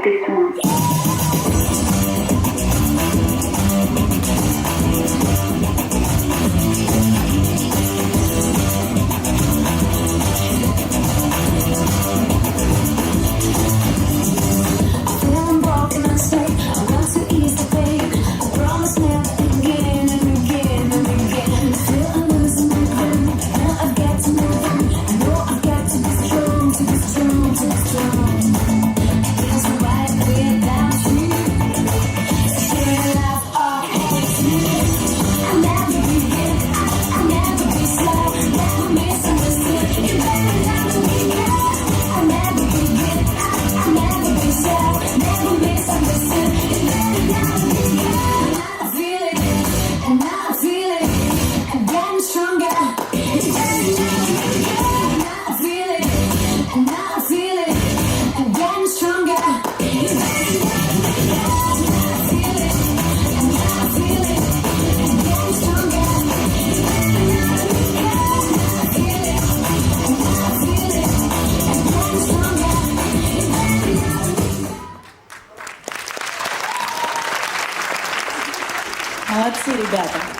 this one. Feeling broken and sick, I want to ease the pain. I promise never again and again and again. I feel I'm losing my grip. Now I've got to move on. I know I've got to be strong, to be strong, to be strong. It feels so right without you. Scared of all hate you. I'll never be good, I'll never be slow, never misunderstood. You better not to be good. I'll never be good, I'll never be slow, never misunderstood. You better not to be good. I feel it, and I feel it, I'm getting stronger. You better not to be good. I feel it, and I feel it, I'm getting stronger. You better not to be good. I feel it, and I feel it, I'm getting stronger. You better not to be good. I feel it, and I feel it, I'm getting stronger. You better not to be good. Молодцы, ребята.